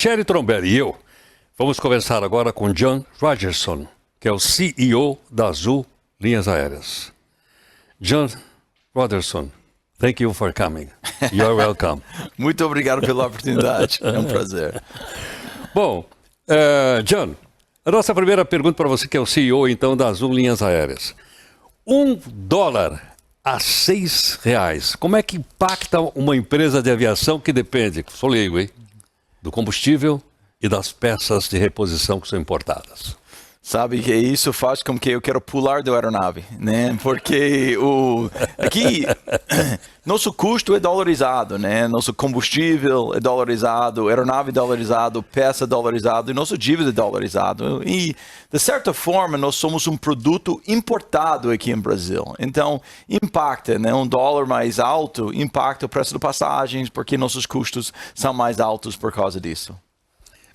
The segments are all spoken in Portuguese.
Sherry Trombelli e eu vamos conversar agora com John Rogerson, que é o CEO da Azul Linhas Aéreas. John Rogerson, thank you for coming. You're welcome. Muito obrigado pela oportunidade. É um prazer. Bom, John, a nossa primeira pergunta para você, que é o CEO então da Azul Linhas Aéreas. $1 a R$6, como é que impacta uma empresa de aviação que depende, sou leigo, hein, do combustível e das peças de reposição que são importadas? Sabe que isso faz com que eu quero pular da aeronave, né? Porque aqui nosso custo é dolarizado, né? Nosso combustível é dolarizado, aeronave é dolarizado, peça é dolarizado e nosso dívida é dolarizado. E de certa forma nós somos um produto importado aqui em Brasil. Então impacta, né? $1 mais alto impacta o preço de passagens porque nossos custos são mais altos por causa disso.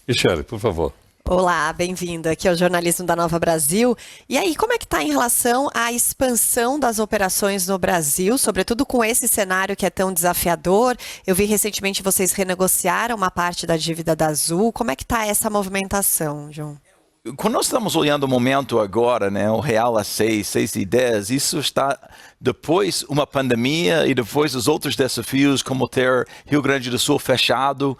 Michele, por favor. Olá, bem-vindo aqui ao Jornalismo da Nova Brasil. E aí, como é que está em relação à expansão das operações no Brasil, sobretudo com esse cenário que é tão desafiador? Eu vi recentemente vocês renegociaram uma parte da dívida da Azul. Como é que está essa movimentação, João? Quando nós estamos olhando o momento agora, né, o real a 6,10, isso está depois uma pandemia e depois os outros desafios, como ter Rio Grande do Sul fechado,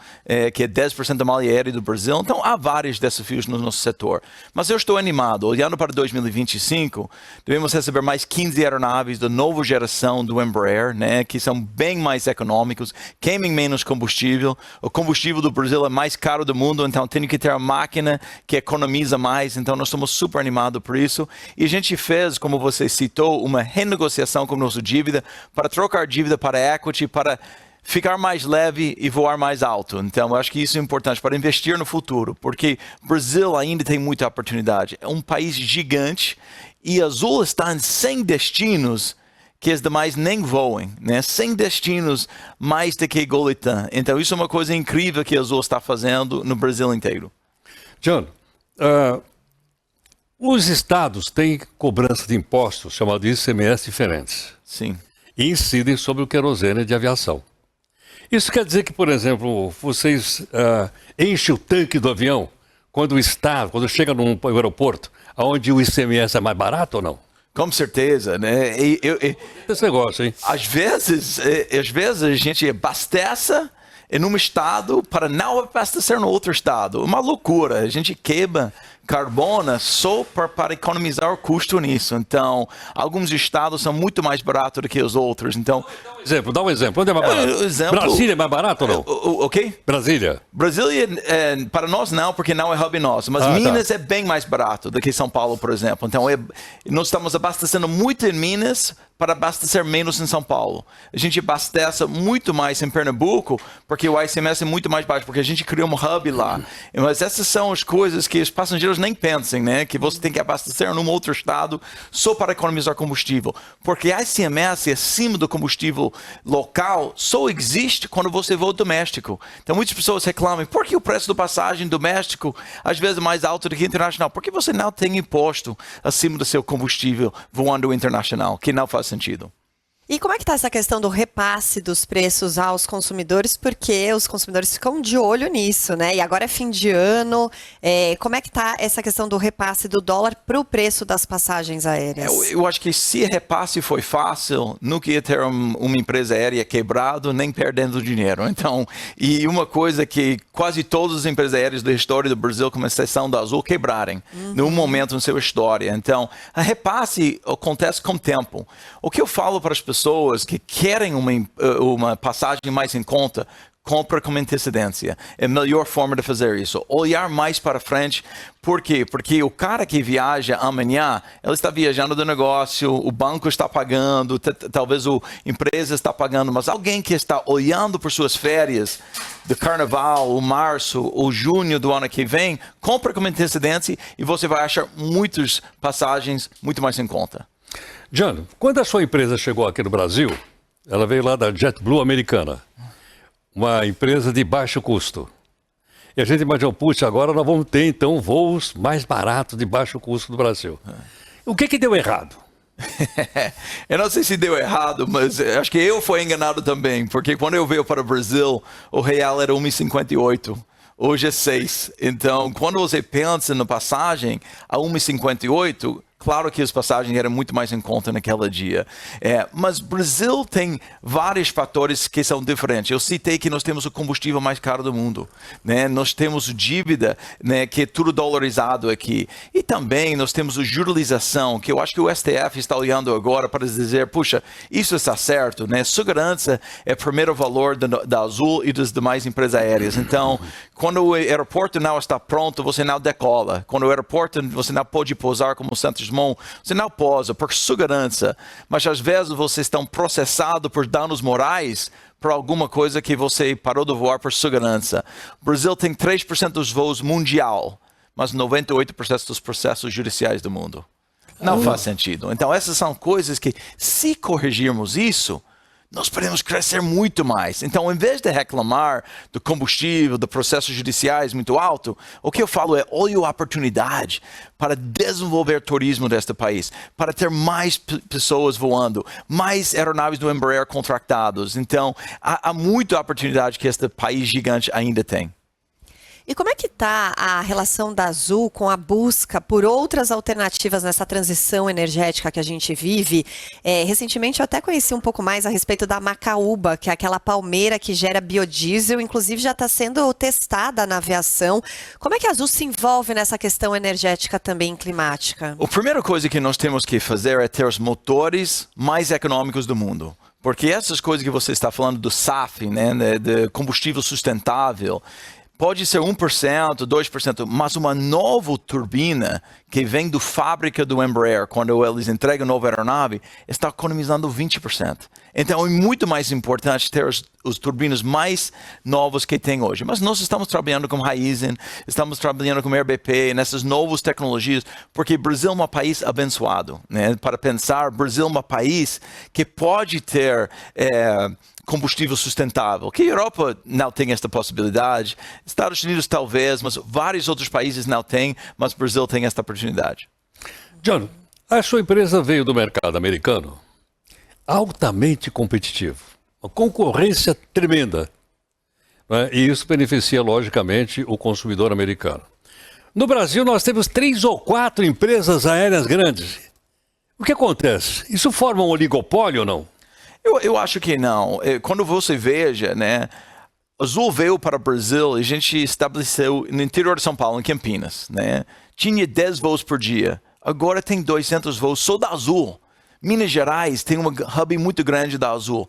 que é 10% da malha aérea do Brasil. Então, há vários desafios no nosso setor. Mas eu estou animado. Olhando para 2025, devemos receber mais 15 aeronaves da nova geração do Embraer, né, que são bem mais econômicos, queimem menos combustível. O combustível do Brasil é mais caro do mundo, então tem que ter a máquina que economiza mais, então nós estamos super animados por isso. E a gente fez, como você citou, uma renegociação com nossa dívida para trocar dívida para equity, para ficar mais leve e voar mais alto. Então, eu acho que isso é importante para investir no futuro, porque o Brasil ainda tem muita oportunidade. É um país gigante e a Azul está em 100 destinos que as demais nem voem, né? 100 destinos mais do que Golitã. Então, isso é uma coisa incrível que a Azul está fazendo no Brasil inteiro. John, os estados têm cobrança de impostos, chamado ICMS, diferentes. Sim. E incidem sobre o querosene de aviação. Isso quer dizer que, por exemplo, vocês enchem o tanque do avião quando chega num aeroporto, onde o ICMS é mais barato ou não? Com certeza, né? Esse negócio, hein? Às vezes a gente abastece em um estado para não abastecer no outro estado. Uma loucura. A gente queima carbono só para economizar o custo nisso. Então, alguns estados são muito mais baratos do que os outros. Então, dá um exemplo. Onde é mais barato? Brasília é mais barato ou não? O quê? Brasília. Brasília, para nós não, porque não é hub nosso. Mas Minas é bem mais barato do que São Paulo, por exemplo. Então, nós estamos abastecendo muito em Minas para abastecer menos em São Paulo. A gente abastece muito mais em Pernambuco, porque o ICMS é muito mais baixo, porque a gente criou um hub lá. Mas essas são as coisas que os passageiros nem pensem, né? Que você tem que abastecer num outro estado só para economizar combustível. Porque a ICMS acima do combustível local só existe quando você voa doméstico. Então muitas pessoas reclamam, por que o preço do passagem doméstico às vezes é mais alto do que internacional? Porque você não tem imposto acima do seu combustível voando internacional, que não faz sentido. E como é que está essa questão do repasse dos preços aos consumidores? Porque os consumidores ficam de olho nisso, né? E agora é fim de ano. Como é que está essa questão do repasse do dólar para o preço das passagens aéreas? Eu acho que se repasse foi fácil, nunca ia ter uma empresa aérea quebrada, nem perdendo dinheiro. Então, e uma coisa que quase todas as empresas aéreas da história do Brasil, com exceção da Azul, quebrarem num momento na sua história. Então, a repasse acontece com o tempo. O que eu falo para as pessoas que querem uma passagem mais em conta, compra com antecedência. É a melhor forma de fazer isso. Olhar mais para frente. Por quê? Porque o cara que viaja amanhã, ele está viajando do negócio, o banco está pagando, talvez a empresa está pagando, mas alguém que está olhando por suas férias do carnaval, o março, ou junho do ano que vem, compra com antecedência e você vai achar muitas passagens muito mais em conta. John, quando a sua empresa chegou aqui no Brasil, ela veio lá da JetBlue americana, uma empresa de baixo custo. E a gente imaginou, puxa, agora nós vamos ter então voos mais baratos de baixo custo do Brasil. O que deu errado? Eu não sei se deu errado, mas acho que eu fui enganado também, porque quando eu veio para o Brasil, o real era 1,58. hoje é 6. Então, quando você pensa na passagem a 1,58, claro que as passagens eram muito mais em conta naquele dia. Mas Brasil tem vários fatores que são diferentes. Eu citei que nós temos o combustível mais caro do mundo, né? Nós temos dívida, né, que é tudo dolarizado aqui. E também nós temos a judicialização, que eu acho que o STF está olhando agora para dizer, puxa, isso está certo, né? Segurança é o primeiro valor da Azul e das demais empresas aéreas. Então, quando o aeroporto não está pronto, você não decola. Quando o aeroporto você não pode pousar como Santos Dumont, você não pousa por segurança, mas às vezes vocês estão processados por danos morais por alguma coisa que você parou de voar por segurança. O Brasil tem 3% dos voos mundial, mas 98% dos processos judiciais do mundo. Não faz sentido. Então essas são coisas que, se corrigirmos isso, nós podemos crescer muito mais. Então, em vez de reclamar do combustível, dos processos judiciais muito alto, o que eu falo é, olhe a oportunidade para desenvolver turismo deste país, para ter mais pessoas voando, mais aeronaves do Embraer contratados. Então, há muita oportunidade que este país gigante ainda tem. E como é que está a relação da Azul com a busca por outras alternativas nessa transição energética que a gente vive? Recentemente eu até conheci um pouco mais a respeito da macaúba, que é aquela palmeira que gera biodiesel, inclusive já está sendo testada na aviação. Como é que a Azul se envolve nessa questão energética também climática? A primeira coisa que nós temos que fazer é ter os motores mais econômicos do mundo. Porque essas coisas que você está falando do SAF, né, de combustível sustentável, pode ser 1%, 2%, mas uma nova turbina que vem da fábrica do Embraer, quando eles entregam a nova aeronave, está economizando 20%. Então é muito mais importante ter os turbinas mais novos que tem hoje. Mas nós estamos trabalhando com Raizen, estamos trabalhando com RBP, nessas novas tecnologias, porque o Brasil é um país abençoado, né? Para pensar, o Brasil é um país que pode ter combustível sustentável, que a Europa não tem esta possibilidade, Estados Unidos talvez, mas vários outros países não têm, mas o Brasil tem esta oportunidade. John, a sua empresa veio do mercado americano altamente competitivo, uma concorrência tremenda, né? E isso beneficia, logicamente, o consumidor americano. No Brasil, nós temos 3 ou 4 empresas aéreas grandes. O que acontece? Isso forma um oligopólio ou não? Eu acho que não. Quando você veja, né, Azul veio para o Brasil e a gente estabeleceu no interior de São Paulo, em Campinas, né? Tinha 10 voos por dia. Agora tem 200 voos só da Azul. Minas Gerais tem um hub muito grande da Azul.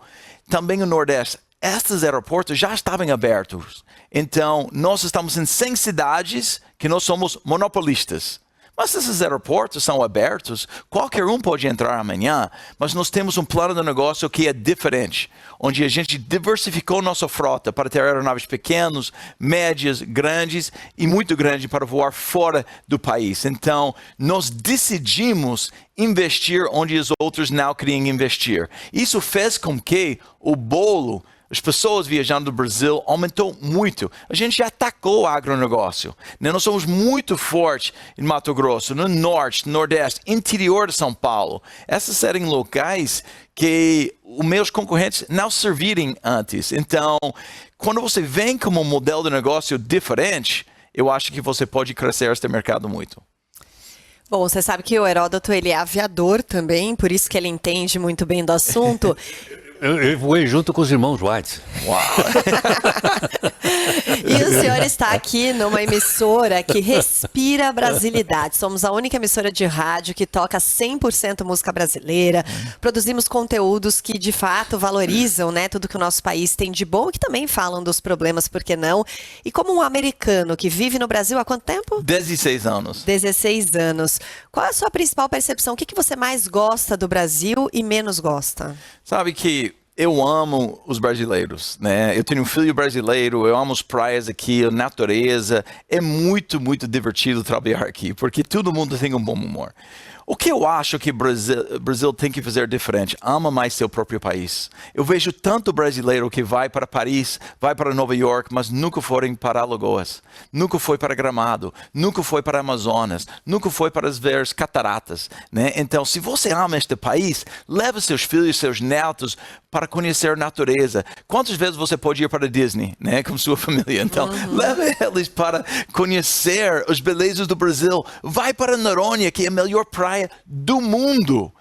Também no Nordeste. Estes aeroportos já estavam abertos. Então, nós estamos em 100 cidades que nós somos monopolistas. Mas esses aeroportos são abertos, qualquer um pode entrar amanhã, mas nós temos um plano de negócio que é diferente, onde a gente diversificou nossa frota para ter aeronaves pequenas, médias, grandes e muito grandes para voar fora do país. Então, nós decidimos investir onde os outros não queriam investir. Isso fez com que o bolo, as pessoas viajando do Brasil aumentou muito. A gente já atacou o agronegócio, né? Nós somos muito fortes em Mato Grosso, no Norte, Nordeste, interior de São Paulo. Esses serem locais que os meus concorrentes não servirem antes. Então, quando você vem com um modelo de negócio diferente, eu acho que você pode crescer este mercado muito. Bom, você sabe que o Heródoto ele é aviador também, por isso que ele entende muito bem do assunto. Eu voei junto com os irmãos White. Uau! E o senhor está aqui numa emissora que respira brasilidade. Somos a única emissora de rádio que toca 100% música brasileira. Produzimos conteúdos que, de fato, valorizam, né, tudo que o nosso país tem de bom e que também falam dos problemas, por que não? E como um americano que vive no Brasil há quanto tempo? 16 anos. 16 anos. Qual é a sua principal percepção? O que você mais gosta do Brasil e menos gosta? Sabe que eu amo os brasileiros, né? Eu tenho um filho brasileiro, eu amo as praias aqui, a natureza. É muito, muito divertido trabalhar aqui, porque todo mundo tem um bom humor. O que eu acho que o Brasil tem que fazer diferente? Ama mais seu próprio país. Eu vejo tanto brasileiro que vai para Paris, vai para Nova York, mas nunca foram para Alagoas, nunca foi para Gramado, nunca foi para Amazonas, nunca foi para ver as cataratas, né? Então, se você ama este país, leve seus filhos, seus netos para para conhecer a natureza. Quantas vezes você pode ir para a Disney, né, com sua família? Então, leve eles para conhecer as belezas do Brasil. Vai para Noronha, que é a melhor praia do mundo.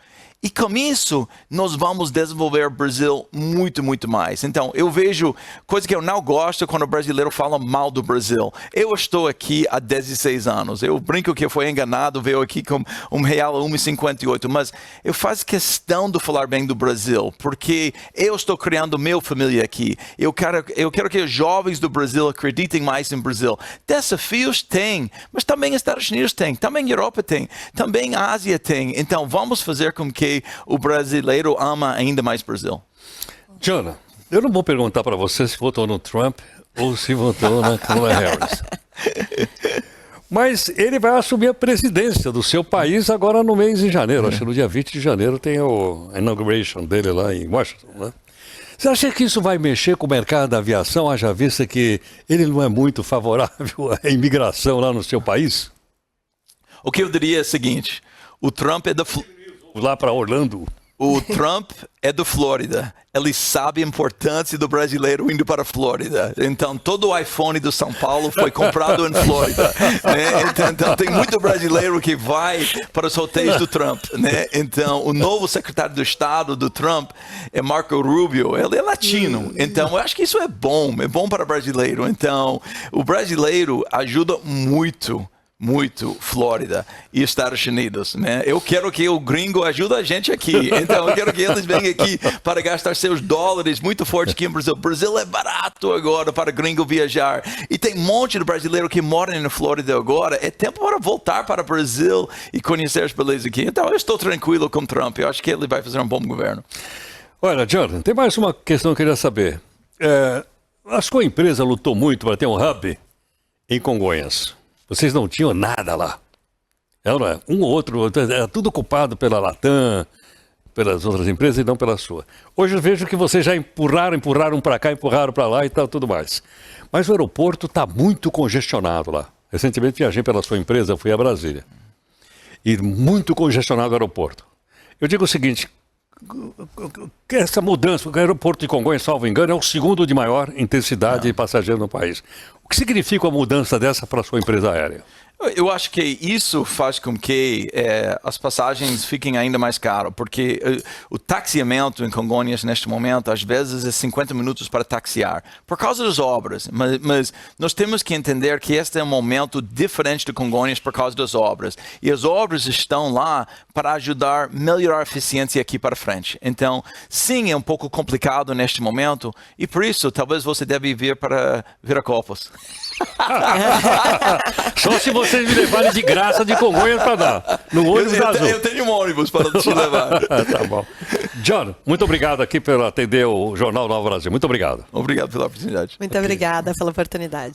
E com isso, nós vamos desenvolver o Brasil muito, muito mais. Então, eu vejo coisa que eu não gosto quando o brasileiro fala mal do Brasil. Eu estou aqui há 16 anos. Eu brinco que eu fui enganado, veio aqui com R$1 a 1,58. Mas eu faço questão de falar bem do Brasil, porque eu estou criando minha família aqui. Eu quero que os jovens do Brasil acreditem mais no Brasil. Desafios tem, mas também Estados Unidos tem, também Europa tem, também a Ásia tem. Então, vamos fazer com que o brasileiro ama ainda mais Brasil. John, eu não vou perguntar para você se votou no Trump ou se votou na Kamala Harris. Mas ele vai assumir a presidência do seu país agora no mês de janeiro. Acho que no dia 20 de janeiro tem a inauguration dele lá em Washington, né? Você acha que isso vai mexer com o mercado da aviação, haja vista que ele não é muito favorável à imigração lá no seu país? O que eu diria é o seguinte, o Trump é lá para Orlando. O Trump é do Flórida. Ele sabe a importância do brasileiro indo para a Flórida. Então, todo o iPhone do São Paulo foi comprado em Flórida. Né? Então, tem muito brasileiro que vai para os hotéis do Trump. Né? Então, o novo secretário de Estado do Trump é Marco Rubio. Ele é latino. Então, eu acho que isso é bom para o brasileiro. Então, o brasileiro ajuda muito Flórida e Estados Unidos, né? Eu quero que o gringo ajude a gente aqui. Então, eu quero que eles venham aqui para gastar seus dólares muito forte aqui no Brasil. O Brasil é barato agora para gringo viajar. E tem um monte de brasileiro que mora na Flórida agora. É tempo para voltar para o Brasil e conhecer as belezas aqui. Então, eu estou tranquilo com o Trump. Eu acho que ele vai fazer um bom governo. Olha, John, tem mais uma questão que eu queria saber. A sua empresa lutou muito para ter um hub em Congonhas. Vocês não tinham nada lá. Era um ou outro, era tudo ocupado pela Latam, pelas outras empresas e não pela sua. Hoje eu vejo que vocês já empurraram para cá, empurraram para lá e tal, tudo mais. Mas o aeroporto está muito congestionado lá. Recentemente viajei pela sua empresa, fui a Brasília. E muito congestionado o aeroporto. Eu digo o seguinte, essa mudança, o aeroporto de Congonhas, salvo engano, é o segundo de maior intensidade de passageiros no país. O que significa uma mudança dessa para a sua empresa aérea? Eu acho que isso faz com que as passagens fiquem ainda mais caras, porque o taxiamento em Congonhas neste momento, às vezes, é 50 minutos para taxiar, por causa das obras. Mas nós temos que entender que este é um momento diferente de Congonhas por causa das obras. E as obras estão lá para ajudar a melhorar a eficiência aqui para frente. Então, sim, é um pouco complicado neste momento, e por isso, talvez você deve vir para Viracopos. Só se vocês me levarem de graça de Congonhas para dar. No ônibus azul. Eu tenho um ônibus para te levar. Tá bom. John, muito obrigado aqui por atender o Jornal Nova Brasil. Muito obrigado. Obrigado pela oportunidade. Muito obrigada pela oportunidade.